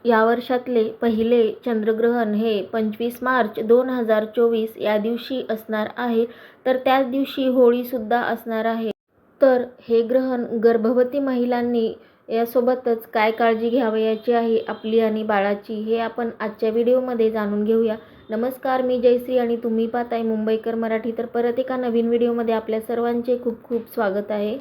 या वर्षातले पहिले चंद्रग्रहण हे 25 मार्च 2024 या दिवशी असणार आहे. तर त्याच दिवशी होळीसुद्धा असणार आहे. तर हे ग्रहण गर्भवती महिलांनी यासोबतच काय काळजी घ्यावयाची आहे आपली आणि बाळाची, हे आपण आजच्या व्हिडिओमध्ये जाणून घेऊया. नमस्कार, मी जयश्री आणि तुम्ही पाहताय मुंबईकर मराठी. तर परत एका नवीन व्हिडिओमध्ये आपल्या सर्वांचे खूप खूप स्वागत आहे.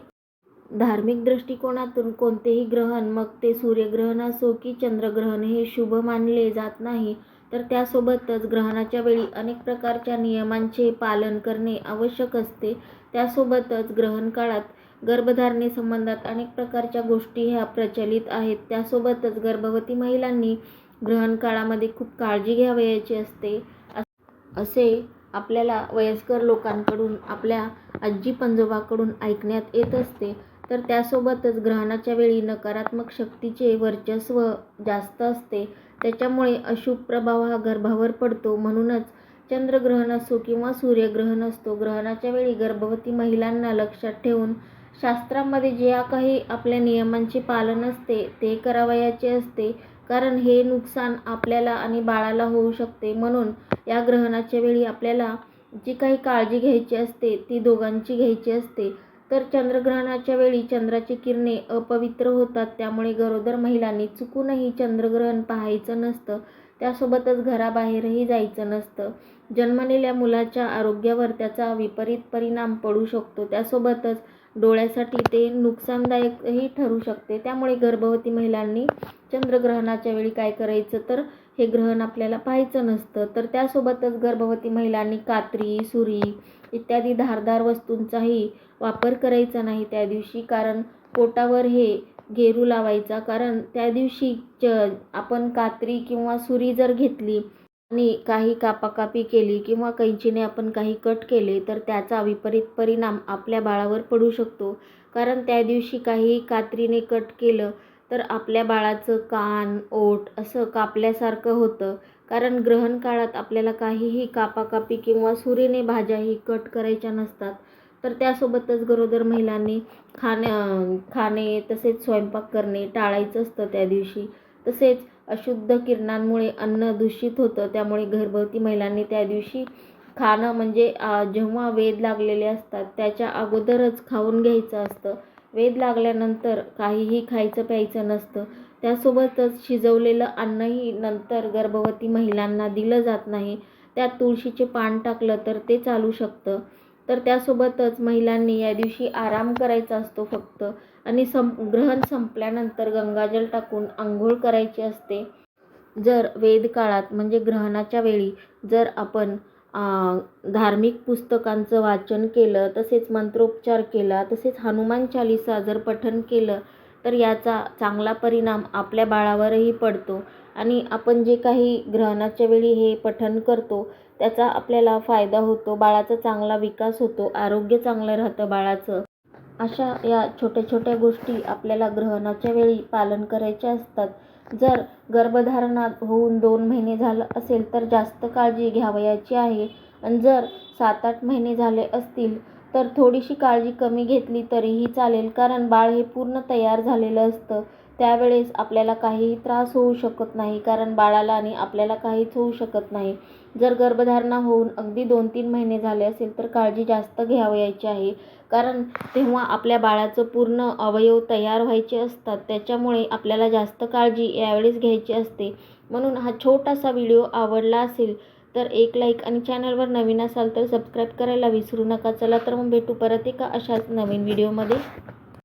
धार्मिक दृष्टिकोनातून कोणतेही ग्रहण, मग ते सूर्यग्रहण असो की चंद्रग्रहण, हे शुभ मानले जात नाही. तर त्यासोबतच ग्रहणाच्या वेळी अनेक प्रकारच्या नियमांचे पालन करणे आवश्यक असते. त्यासोबतच ग्रहण काळात गर्भधारणेसंबंधात अनेक प्रकारच्या गोष्टी ह्या प्रचलित आहेत. त्यासोबतच गर्भवती महिलांनी ग्रहण काळामध्ये खूप काळजी घ्यावयाची असते असे आपल्याला वयस्कर लोकांकडून, आपल्या आजी पंजोबाकडून ऐकण्यात येत असते. तर त्यासोबतच ग्रहणाच्या वेळी नकारात्मक शक्तीचे वर्चस्व जास्त असते. त्याच्यामुळे अशुभ प्रभाव हा गर्भावर पडतो. म्हणूनच चंद्रग्रहण असो किंवा सूर्यग्रहण असतो, ग्रहणाच्या वेळी गर्भवती महिलांना लक्षात ठेवून शास्त्रामध्ये ज्या काही आपल्या नियमांचे पालन असते ते करावयाचे असते. कारण हे नुकसान आपल्याला आणि बाळाला होऊ शकते. म्हणून या ग्रहणाच्या वेळी आपल्याला जी काही काळजी घ्यायची असते ती दोघांची घ्यायची असते. तर चंद्रग्रहणाच्या वेळी चंद्राची किरणे अपवित्र होतात. त्यामुळे गरोदर महिलांनी चुकूनही चंद्रग्रहण पाहायचं नसतं. त्यासोबतच घराबाहेरही जायचं नसतं. जन्मलेल्या मुलाच्या आरोग्यावर त्याचा विपरीत परिणाम पडू शकतो. त्यासोबतच डोळ्यासाठी ते नुकसानदायकही ठरू शकते. त्यामुळे गर्भवती महिलांनी चंद्रग्रहणाच्या वेळी काय करायचं, तर हे ग्रहण आपल्याला पाहायचं नसतं. तर त्यासोबतच गर्भवती महिलांनी कात्री, सुरी इत्यादी धारदार वस्तूंचाही वापर करायचा नाही त्या दिवशी. कारण पोटावर हे गेरू लावायचा. कारण त्या दिवशी आपण कात्री किंवा सुरी जर घेतली आणि काही कापाकापी केली किंवा कैंचीने आपण काही कट केले तर त्याचा विपरीत परिणाम आपल्या बाळावर पडू शकतो. कारण त्या दिवशी काही कात्रीने कट केलं तर आपल्या बाळाचं कान, ओठ असं कापल्यासारखं होतं. कारण ग्रहण काळात आपल्याला काहीही कापाकापी किंवा सुरीने भाज्याही कट करायच्या नसतात. तर त्यासोबतच गरोदर महिलांनी खाणे तसेच स्वयंपाक करणे टाळायचं असतं त्या दिवशी. तसेच अशुद्ध किरणांमुळे अन्न दूषित होतं. त्यामुळे गर्भवती महिलांनी त्या दिवशी खाणं म्हणजे जेव्हा वेद लागलेले असतात त्याच्या अगोदरच खाऊन घ्यायचं असतं. वेद लागल्यानंतर काहीही खायचं प्यायचं नसतं. त्यासोबतच शिजवलेलं अन्नही नंतर गर्भवती महिलांना दिलं जात नाही. त्यात तुळशीचे पान टाकलं तर ते चालू शकतं. तर त्यासोबतच महिलांनी या दिवशी आराम करायचा असतो फक्त. आणि ग्रहण संपल्यानंतर गंगाजल टाकून आंघोळ करायची असते. जर वेद काळात म्हणजे ग्रहणाच्या वेळी जर आपण धार्मिक पुस्तकांचं वाचन केलं, तसेच मंत्रोच्चार केला, तसेच हनुमान चालीसा जर पठण केलं तर याचा चांगला परिणाम आपल्या बाळावरही पडतो. आणि आपण जे काही ग्रहणाच्या वेळी हे पठण करतो त्याचा आपल्याला फायदा होतो. बाळाचा चांगला विकास होतो, आरोग्य चांगलं राहतं बाळाचं. अशा या छोट्या छोट्या गोष्टी आपल्याला ग्रहणाच्या वेळी पालन करायच्या असतात. जर गर्भधारणा होऊन 2 महिने झालं असेल तर जास्त काळजी घ्यावयाची आहे. आणि जर 7-8 महिने झाले असतील तर थोडीशी काळजी कमी घेतली तरीही चालेल. कारण बाळ हे पूर्ण तयार झालेलं असतं. त्यावेळेस आपल्याला काहीही त्रास होऊ शकत नाही. कारण बाळाला आणि आपल्याला काहीच होऊ शकत नाही. जर गर्भधारणा होऊन अगदी 2-3 महिने झाले असेल तर काळजी जास्त घ्यावयाची आहे. कारण तेव्हा आपल्या बाळाचं पूर्ण अवयव तयार व्हायचे असतात. त्याच्यामुळे आपल्याला जास्त काळजी यावेळेस घ्यायची असते. म्हणून हा छोटासा व्हिडिओ आवडला असेल तर एक लाईक आणि चॅनलवर नवीन असाल तर सबस्क्राईब करायला विसरू नका. चला तर मग भेटू परत एका अशाच नवीन व्हिडिओमध्ये.